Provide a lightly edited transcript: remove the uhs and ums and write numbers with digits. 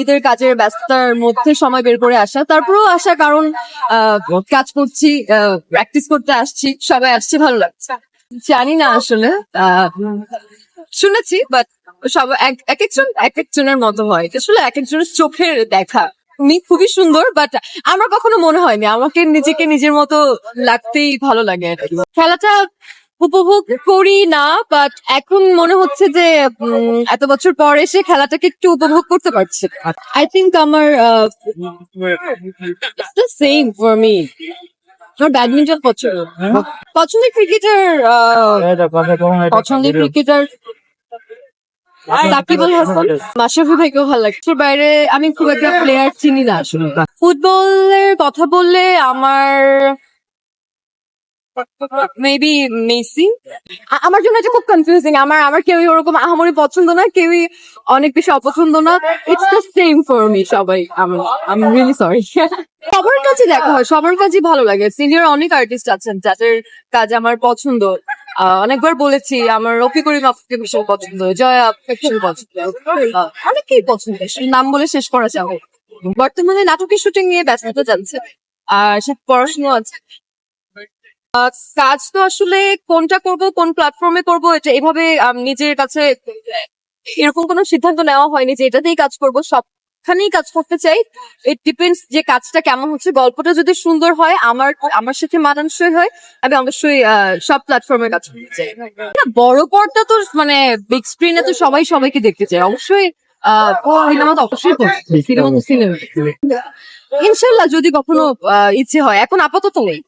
ঈদের কাজের ব্যস্ততার মধ্যে সময় বের করে আসা, তারপরেও আসা কারণ কাজ করছি, প্র্যাকটিস করতে আসছি, সবাই আসছে, ভালো লাগছে। জানি না আসলে, শুনেছি, বাট সব এক একজন এক একজনের মতো হয়, আসলে এক একজনের চোখের দেখা। উনি খুবই সুন্দর, বাট আমার কখনো মনে হয়নি, আমাকে নিজেকে নিজের মতো লাগতেই ভালো লাগে আর কি। খেলাটা উপভোগ করি না, বাট এখন মনে হচ্ছে যে এত বছর পর এসে খেলাটাকে একটু উপভোগ করতে পারছি। আই থিঙ্ক আমার সেম ফর মি। আমার ব্যাডমিন্টন পছন্দ। পছন্দের ক্রিকেটার পছন্দের ক্রিকেটার সাকিবুল হাসান, মাশরাফি ভাইকেও ভালো লাগে। এর বাইরে আমি খুব একটা প্লেয়ার চিনি না আসলে। ফুটবলের কথা বললে আমার মেবি মেসি। আমার জন্য এটা খুব কনফিউজিং। আমার কেউই ওরকম আহামরি পছন্দ না, কেউই অনেক বেশি অপছন্দ না। It's the same for me. সবাই আমি রিয়েলি সরি। সবার কাছে দেখা হয়, সবার কাছে ভালো লাগে। সিনিয়র অনেক আর্টিস্ট আছেন যাদের কাজ আমার পছন্দ। অনেকবার বলেছি আমার রফি করিম আপুকে ভীষণ পছন্দ, জয়া আপুকে ভীষণ পছন্দ, অনেকেই পছন্দ, নাম বলে শেষ করা যাবে। বর্তমানে নাটকের শুটিং নিয়ে ব্যস্ততা যাচ্ছে, আর সে পড়াশোনা আছে। কাজ তো আসলে কোনটা করব, কোন প্ল্যাটফর্মে করব, এটা এভাবে নিজের কাছে এরকম কোনো সিদ্ধান্ত নেওয়া হয়নি যে এটাতেই কাজ করব। সবখানেই কাজ করতে চাই। ইট ডিপেন্ডস যে কাজটা কেমন হচ্ছে। গল্পটা যদি সুন্দর হয়, আমার সাথে মানানসই হয়, আমি অবশ্যই সব প্ল্যাটফর্মে কাজ করতে চাই। না, বড় পর্দা তো মানে বিগ স্ক্রিনে তো সবাই সবাইকে দেখতে চায়, অবশ্যই। সিনেমা তো অবশ্যই সিনেমা। ইনশাল্লাহ যদি কখনো ইচ্ছে হয়, এখন আপাতত নেই।